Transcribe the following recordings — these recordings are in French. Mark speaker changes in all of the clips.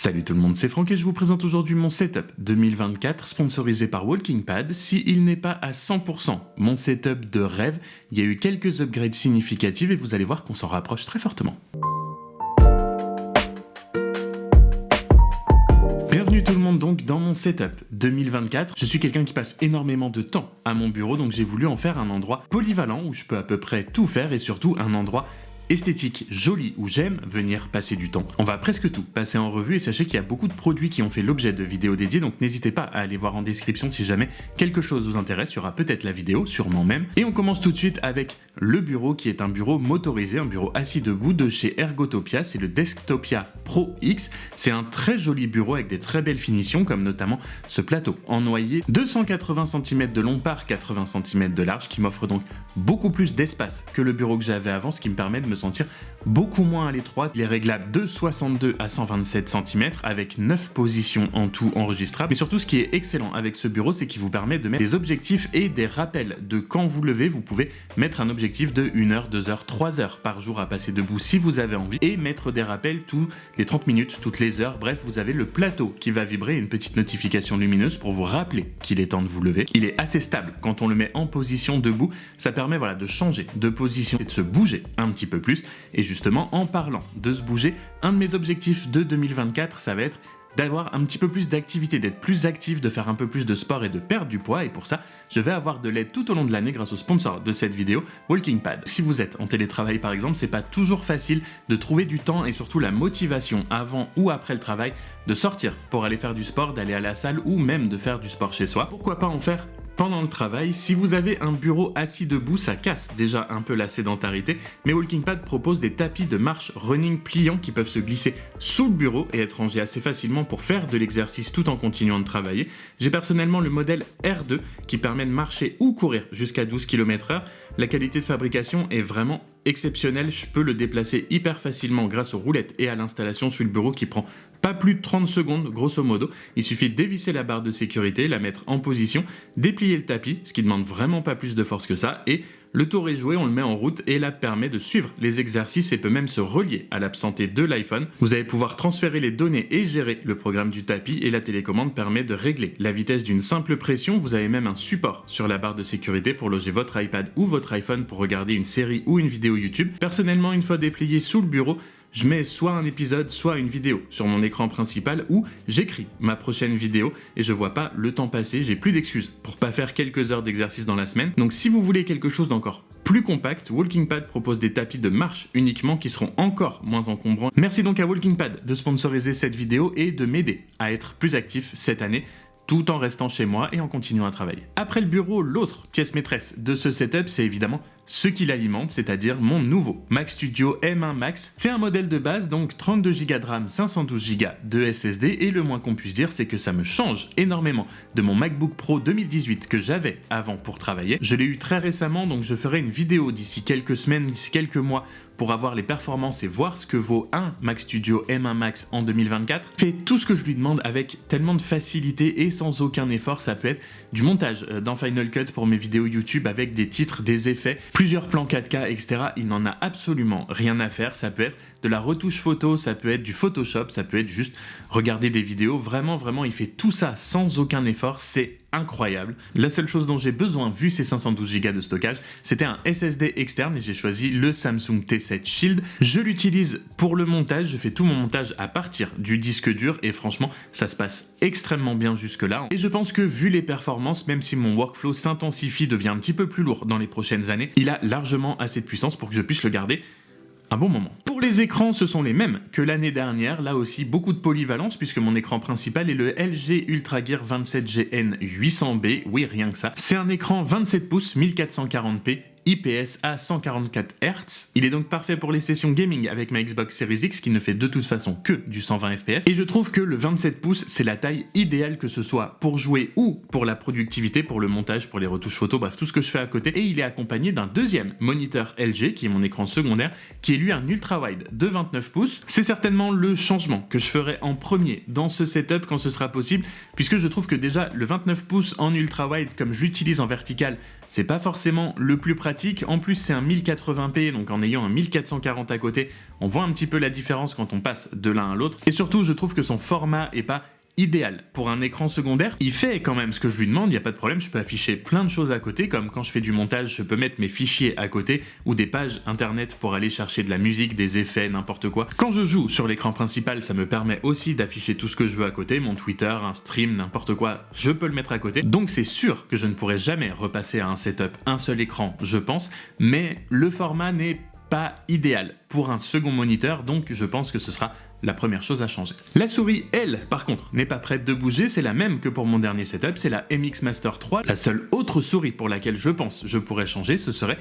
Speaker 1: Salut tout le monde, c'est Franck et je vous présente aujourd'hui mon setup 2024 sponsorisé par WalkingPad. S'il n'est pas à 100% mon setup de rêve, il y a eu quelques upgrades significatifs et vous allez voir qu'on s'en rapproche très fortement. Bienvenue tout le monde donc dans mon setup 2024. Je suis quelqu'un qui passe énormément de temps à mon bureau, donc j'ai voulu en faire un endroit polyvalent où je peux à peu près tout faire et surtout un endroit esthétique, joli, où j'aime venir passer du temps. On va presque tout passer en revue et sachez qu'il y a beaucoup de produits qui ont fait l'objet de vidéos dédiées, donc n'hésitez pas à aller voir en description si jamais quelque chose vous intéresse, il y aura peut-être la vidéo, sûrement même. Et on commence tout de suite avec le bureau qui est un bureau motorisé, un bureau assis debout de chez Ergotopia, c'est le Desktopia Pro X. C'est un très joli bureau avec des très belles finitions comme notamment ce plateau en noyer, 280 cm de long par 80 cm de large qui m'offre donc beaucoup plus d'espace que le bureau que j'avais avant, ce qui me permet de me sentir beaucoup moins à l'étroit. Il est réglable de 62 à 127 cm avec 9 positions en tout enregistrables. Mais surtout, ce qui est excellent avec ce bureau, c'est qu'il vous permet de mettre des objectifs et des rappels de quand vous levez. Vous pouvez mettre un objectif de 1 heure, 2 heures, 3 heures par jour à passer debout si vous avez envie et mettre des rappels tous les 30 minutes, toutes les heures. Bref, vous avez le plateau qui va vibrer et une petite notification lumineuse pour vous rappeler qu'il est temps de vous lever. Il est assez stable quand on le met en position debout. Ça permet de changer de position et de se bouger un petit peu plus. Et justement, en parlant de se bouger, un de mes objectifs de 2024, ça va être d'avoir un petit peu plus d'activité, d'être plus actif, de faire un peu plus de sport et de perdre du poids. Et pour ça, je vais avoir de l'aide tout au long de l'année grâce au sponsor de cette vidéo, WalkingPad. Si vous êtes en télétravail par exemple, c'est pas toujours facile de trouver du temps et surtout la motivation avant ou après le travail de sortir pour aller faire du sport, d'aller à la salle ou même de faire du sport chez soi. Pourquoi pas en faire pendant le travail? Si vous avez un bureau assis debout, ça casse déjà un peu la sédentarité, mais WalkingPad propose des tapis de marche running pliants qui peuvent se glisser sous le bureau et être rangés assez facilement pour faire de l'exercice tout en continuant de travailler. J'ai personnellement le modèle R2 qui permet de marcher ou courir jusqu'à 12 km/h. La qualité de fabrication est vraiment exceptionnelle, je peux le déplacer hyper facilement grâce aux roulettes et à l'installation sur le bureau qui prend pas plus de 30 secondes grosso modo. Il suffit de dévisser la barre de sécurité, la mettre en position, déplier le tapis, ce qui demande vraiment pas plus de force que ça, et le tour est joué, on le met en route et l'app permet de suivre les exercices et peut même se relier à l'app santé de l'iPhone. Vous allez pouvoir transférer les données et gérer le programme du tapis et la télécommande permet de régler la vitesse d'une simple pression. Vous avez même un support sur la barre de sécurité pour loger votre iPad ou votre iPhone pour regarder une série ou une vidéo YouTube. Personnellement, une fois déplié sous le bureau, je mets soit un épisode, soit une vidéo sur mon écran principal où j'écris ma prochaine vidéo et je vois pas le temps passer, j'ai plus d'excuses pour pas faire quelques heures d'exercice dans la semaine. Donc si vous voulez quelque chose d'encore plus compact, WalkingPad propose des tapis de marche uniquement qui seront encore moins encombrants. Merci donc à WalkingPad de sponsoriser cette vidéo et de m'aider à être plus actif cette année, tout en restant chez moi et en continuant à travailler. Après le bureau, l'autre pièce maîtresse de ce setup, c'est évidemment ce qui l'alimente, c'est-à-dire mon nouveau Mac Studio M1 Max. C'est un modèle de base, donc 32 Go de RAM, 512 Go de SSD, et le moins qu'on puisse dire, c'est que ça me change énormément de mon MacBook Pro 2018 que j'avais avant pour travailler. Je l'ai eu très récemment, donc je ferai une vidéo d'ici quelques semaines, d'ici quelques mois, pour avoir les performances et voir ce que vaut un Mac Studio M1 Max en 2024. Fait tout ce que je lui demande avec tellement de facilité et sans aucun effort. Ça peut être du montage dans Final Cut pour mes vidéos YouTube avec des titres, des effets, plusieurs plans 4K, etc. Il n'en a absolument rien à faire. Ça peut être de la retouche photo, ça peut être du Photoshop, ça peut être juste regarder des vidéos. Vraiment, il fait tout ça sans aucun effort. C'est incroyable. La seule chose dont j'ai besoin, vu ces 512 Go de stockage, c'était un SSD externe et j'ai choisi le Samsung T7 Shield. Je l'utilise pour le montage, je fais tout mon montage à partir du disque dur et franchement, ça se passe extrêmement bien jusque-là. Et je pense que vu les performances, même si mon workflow s'intensifie, devient un petit peu plus lourd dans les prochaines années, il a largement assez de puissance pour que je puisse le garder un bon moment. Pour les écrans, ce sont les mêmes que l'année dernière, là aussi beaucoup de polyvalence puisque mon écran principal est le LG UltraGear 27GN 800B, oui rien que ça. C'est un écran 27 pouces 1440p IPS à 144 Hz. Il est donc parfait pour les sessions gaming avec ma Xbox Series X qui ne fait de toute façon que du 120 fps. Et je trouve que le 27 pouces, c'est la taille idéale que ce soit pour jouer ou pour la productivité, pour le montage, pour les retouches photos, bref, tout ce que je fais à côté. Et il est accompagné d'un deuxième moniteur LG qui est mon écran secondaire, qui est lui un ultra ultra-wide de 29 pouces. C'est certainement le changement que je ferai en premier dans ce setup quand ce sera possible, puisque je trouve que déjà le 29 pouces en ultra-wide, comme je l'utilise en vertical, c'est pas forcément le plus pratique. En plus, c'est un 1080p, donc en ayant un 1440 à côté, on voit un petit peu la différence quand on passe de l'un à l'autre. Et surtout, je trouve que son format est pas idéal pour un écran secondaire. Il fait quand même ce que je lui demande, il n'y a pas de problème, je peux afficher plein de choses à côté, comme quand je fais du montage, je peux mettre mes fichiers à côté, ou des pages internet pour aller chercher de la musique, des effets, n'importe quoi. Quand je joue sur l'écran principal, ça me permet aussi d'afficher tout ce que je veux à côté, mon Twitter, un stream, n'importe quoi, je peux le mettre à côté. Donc c'est sûr que je ne pourrai jamais repasser à un setup, un seul écran, je pense, mais le format n'est pas idéal pour un second moniteur, donc je pense que ce sera la première chose à changer. La souris, elle, par contre, n'est pas prête de bouger, c'est la même que pour mon dernier setup, c'est la MX Master 3. La seule autre souris pour laquelle je pense je pourrais changer, ce serait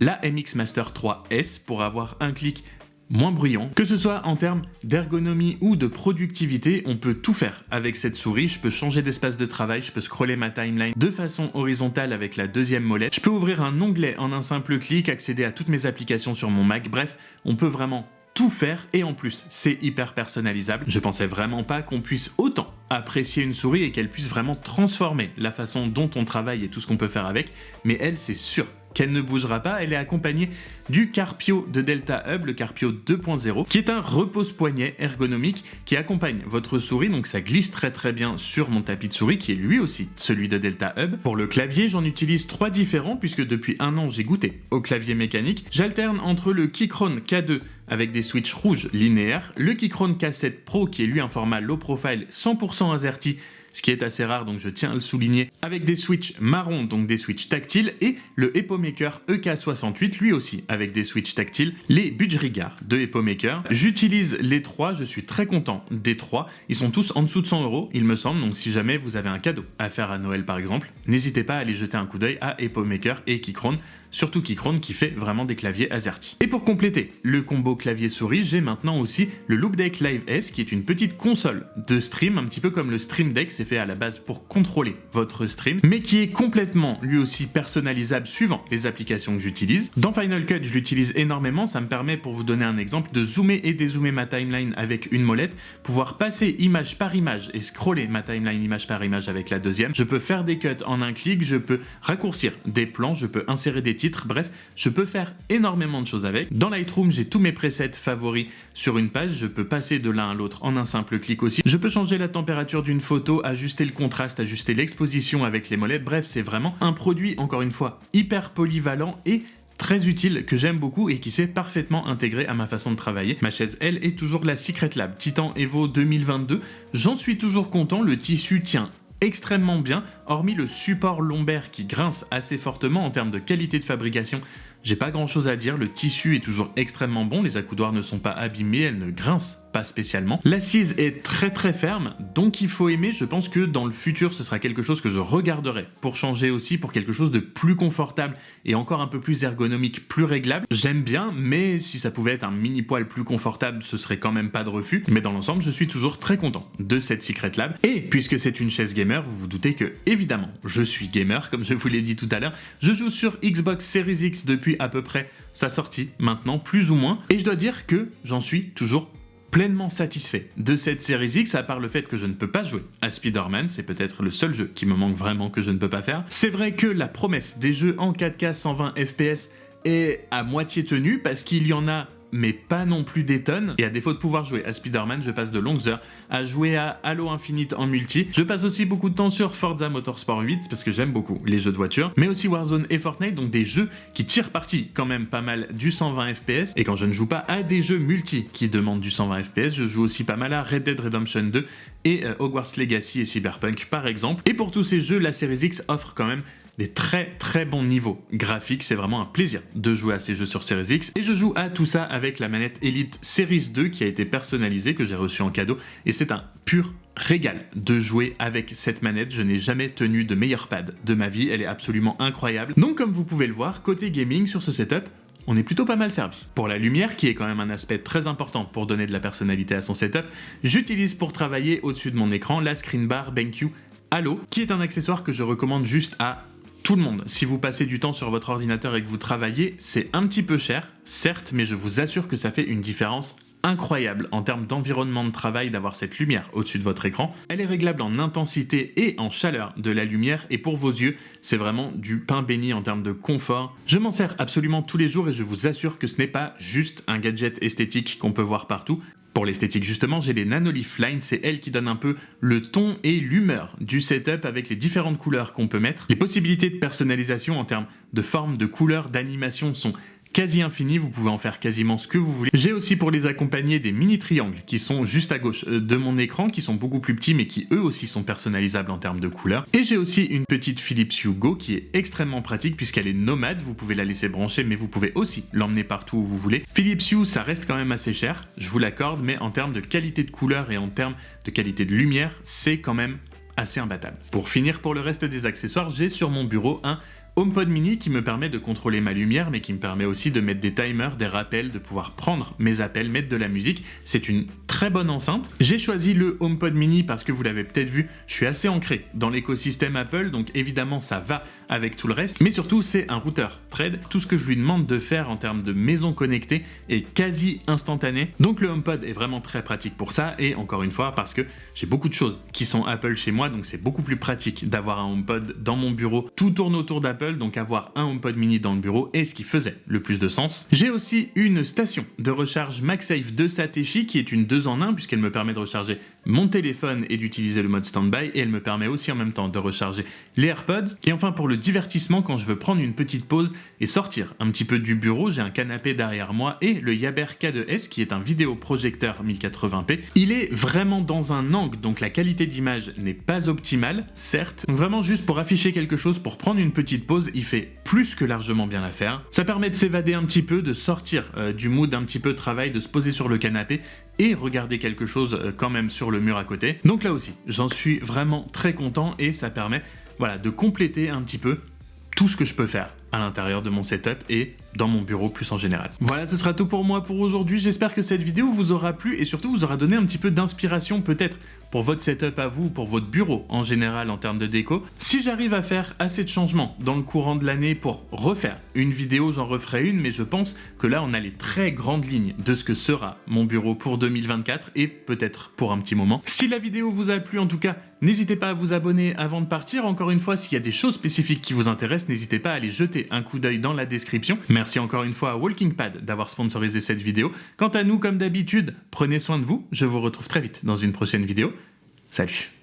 Speaker 1: la MX Master 3S pour avoir un clic moins bruyant. Que ce soit en termes d'ergonomie ou de productivité, on peut tout faire avec cette souris. Je peux changer d'espace de travail, je peux scroller ma timeline de façon horizontale avec la deuxième molette. Je peux ouvrir un onglet en un simple clic, accéder à toutes mes applications sur mon Mac. Bref, on peut vraiment tout faire et en plus, c'est hyper personnalisable. Je pensais vraiment pas qu'on puisse autant apprécier une souris et qu'elle puisse vraiment transformer la façon dont on travaille et tout ce qu'on peut faire avec. Mais elle, c'est sûr qu'elle ne bougera pas, elle est accompagnée du Carpio de Delta Hub, le Carpio 2.0, qui est un repose-poignet ergonomique qui accompagne votre souris, donc ça glisse très bien sur mon tapis de souris, qui est lui aussi celui de Delta Hub. Pour le clavier, j'en utilise 3 différents, puisque depuis 1 an, j'ai goûté au clavier mécanique. J'alterne entre le Keychron K2 avec des switches rouges linéaires, le Keychron K7 Pro, qui est lui un format low profile 100% AZERTY, ce qui est assez rare, donc je tiens à le souligner, avec des switches marrons, donc des switches tactiles, et le Epomaker EK68, lui aussi avec des switches tactiles, les Budgerigar de Epomaker. J'utilise les 3, je suis très content des 3, ils sont tous en dessous de 100 €, il me semble, donc si jamais vous avez un cadeau à faire à Noël par exemple, n'hésitez pas à aller jeter un coup d'œil à Epomaker et Keychron, surtout Keychron qui fait vraiment des claviers AZERTY. Et pour compléter le combo clavier-souris, j'ai maintenant aussi le Loopdeck Live S, qui est une petite console de stream, un petit peu comme le Stream Deck, c'est fait à la base pour contrôler votre stream, mais qui est complètement lui aussi personnalisable suivant les applications que j'utilise. Dans Final Cut, je l'utilise énormément, ça me permet, pour vous donner un exemple, de zoomer et dézoomer ma timeline avec une molette, pouvoir passer image par image et scroller ma timeline image par image avec la deuxième. Je peux faire des cuts en un clic, je peux raccourcir des plans, je peux insérer des titres, bref, je peux faire énormément de choses avec. Dans Lightroom, j'ai tous mes presets favoris sur une page, je peux passer de l'un à l'autre en un simple clic aussi. Je peux changer la température d'une photo, ajuster le contraste, ajuster l'exposition avec les molettes, bref, c'est vraiment un produit, encore une fois, hyper polyvalent et très utile, que j'aime beaucoup et qui s'est parfaitement intégré à ma façon de travailler. Ma chaise, elle, est toujours la Secret Lab Titan Evo 2022. J'en suis toujours content, le tissu tient extrêmement bien, hormis le support lombaire qui grince assez fortement en termes de qualité de fabrication. J'ai pas grand chose à dire, le tissu est toujours extrêmement bon, les accoudoirs ne sont pas abîmés, elles ne grincent pas spécialement. L'assise est très ferme, donc il faut aimer. Je pense que dans le futur, ce sera quelque chose que je regarderai pour changer aussi, pour quelque chose de plus confortable et encore un peu plus ergonomique, plus réglable. J'aime bien, mais si ça pouvait être un mini poil plus confortable, ce serait quand même pas de refus. Mais dans l'ensemble, je suis toujours très content de cette Secret Lab. Et puisque c'est une chaise gamer, vous vous doutez que, évidemment, je suis gamer, comme je vous l'ai dit tout à l'heure. Je joue sur Xbox Series X depuis à peu près sa sortie, maintenant, plus ou moins. Et je dois dire que j'en suis toujours pleinement satisfait de cette Series X, à part le fait que je ne peux pas jouer à Spider-Man, c'est peut-être le seul jeu qui me manque vraiment que je ne peux pas faire. C'est vrai que la promesse des jeux en 4K 120 FPS est à moitié tenue, parce qu'il y en a, mais pas non plus des tonnes, et à défaut de pouvoir jouer à Spider-Man, je passe de longues heures à jouer à Halo Infinite en multi. Je passe aussi beaucoup de temps sur Forza Motorsport 8, parce que j'aime beaucoup les jeux de voiture, mais aussi Warzone et Fortnite, donc des jeux qui tirent parti quand même pas mal du 120 FPS, et quand je ne joue pas à des jeux multi qui demandent du 120 FPS, je joue aussi pas mal à Red Dead Redemption 2 et Hogwarts Legacy et Cyberpunk par exemple. Et pour tous ces jeux, la Series X offre quand même des très bons niveaux graphiques, c'est vraiment un plaisir de jouer à ces jeux sur Series X, et je joue à tout ça avec la manette Elite Series 2 qui a été personnalisée, que j'ai reçue en cadeau, et c'est un pur régal de jouer avec cette manette. Je n'ai jamais tenu de meilleur pad de ma vie, elle est absolument incroyable. Donc comme vous pouvez le voir, côté gaming sur ce setup, on est plutôt pas mal servi. Pour la lumière, qui est quand même un aspect très important pour donner de la personnalité à son setup, j'utilise pour travailler au-dessus de mon écran la Screen Bar BenQ Halo, qui est un accessoire que je recommande juste à tout le monde. Si vous passez du temps sur votre ordinateur et que vous travaillez, c'est un petit peu cher, certes, mais je vous assure que ça fait une différence incroyable en termes d'environnement de travail d'avoir cette lumière au-dessus de votre écran. Elle est réglable en intensité et en chaleur de la lumière et pour vos yeux, c'est vraiment du pain béni en termes de confort. Je m'en sers absolument tous les jours et je vous assure que ce n'est pas juste un gadget esthétique qu'on peut voir partout. Pour l'esthétique justement, j'ai les Nanolith Line, c'est elles qui donnent un peu le ton et l'humeur du setup avec les différentes couleurs qu'on peut mettre. Les possibilités de personnalisation en termes de forme, de couleur, d'animation sont quasi infini, vous pouvez en faire quasiment ce que vous voulez. J'ai aussi pour les accompagner des mini triangles qui sont juste à gauche de mon écran, qui sont beaucoup plus petits mais qui eux aussi sont personnalisables en termes de couleurs. Et j'ai aussi une petite Philips Hue Go qui est extrêmement pratique puisqu'elle est nomade, vous pouvez la laisser brancher mais vous pouvez aussi l'emmener partout où vous voulez. Philips Hue, ça reste quand même assez cher, je vous l'accorde, mais en termes de qualité de couleur et en termes de qualité de lumière, c'est quand même assez imbattable. Pour finir, pour le reste des accessoires, j'ai sur mon bureau un HomePod mini qui me permet de contrôler ma lumière mais qui me permet aussi de mettre des timers, des rappels, de pouvoir prendre mes appels, mettre de la musique. C'est une très bonne enceinte. J'ai choisi le HomePod mini parce que vous l'avez peut-être vu, je suis assez ancré dans l'écosystème Apple, donc évidemment ça va avec tout le reste, mais surtout c'est un routeur Thread. Tout ce que je lui demande de faire en termes de maison connectée est quasi instantané, donc le HomePod est vraiment très pratique pour ça, et encore une fois parce que j'ai beaucoup de choses qui sont Apple chez moi, donc c'est beaucoup plus pratique d'avoir un HomePod dans mon bureau. Tout tourne autour d'Apple, donc avoir un HomePod mini dans le bureau est ce qui faisait le plus de sens. J'ai aussi une station de recharge MagSafe de Satechi qui est une 2 en 1 puisqu'elle me permet de recharger mon téléphone et d'utiliser le mode standby, et elle me permet aussi en même temps de recharger les AirPods. Et enfin pour le divertissement, quand je veux prendre une petite pause et sortir un petit peu du bureau, j'ai un canapé derrière moi et le Yaber K2S qui est un vidéoprojecteur 1080p. Il est vraiment dans un angle, donc la qualité d'image n'est pas optimale, certes. Donc vraiment juste pour afficher quelque chose, pour prendre une petite pause, il fait plus que largement bien l'affaire. Ça permet de s'évader un petit peu, de sortir du mood un petit peu travail, de se poser sur le canapé et regarder quelque chose quand même sur le mur à côté. Donc là aussi, j'en suis vraiment très content et ça permet de compléter un petit peu tout ce que je peux faire à l'intérieur de mon setup et dans mon bureau plus en général. Voilà, ce sera tout pour moi pour aujourd'hui. J'espère que cette vidéo vous aura plu et surtout vous aura donné un petit peu d'inspiration peut-être pour votre setup à vous, pour votre bureau en général en termes de déco. Si j'arrive à faire assez de changements dans le courant de l'année pour refaire une vidéo, j'en referai une, mais je pense que là on a les très grandes lignes de ce que sera mon bureau pour 2024 et peut-être pour un petit moment. Si la vidéo vous a plu en tout cas, n'hésitez pas à vous abonner avant de partir. Encore une fois, s'il y a des choses spécifiques qui vous intéressent, n'hésitez pas à aller jeter un coup d'œil dans la description. Merci encore une fois à WalkingPad d'avoir sponsorisé cette vidéo. Quant à nous, comme d'habitude, prenez soin de vous. Je vous retrouve très vite dans une prochaine vidéo. Salut!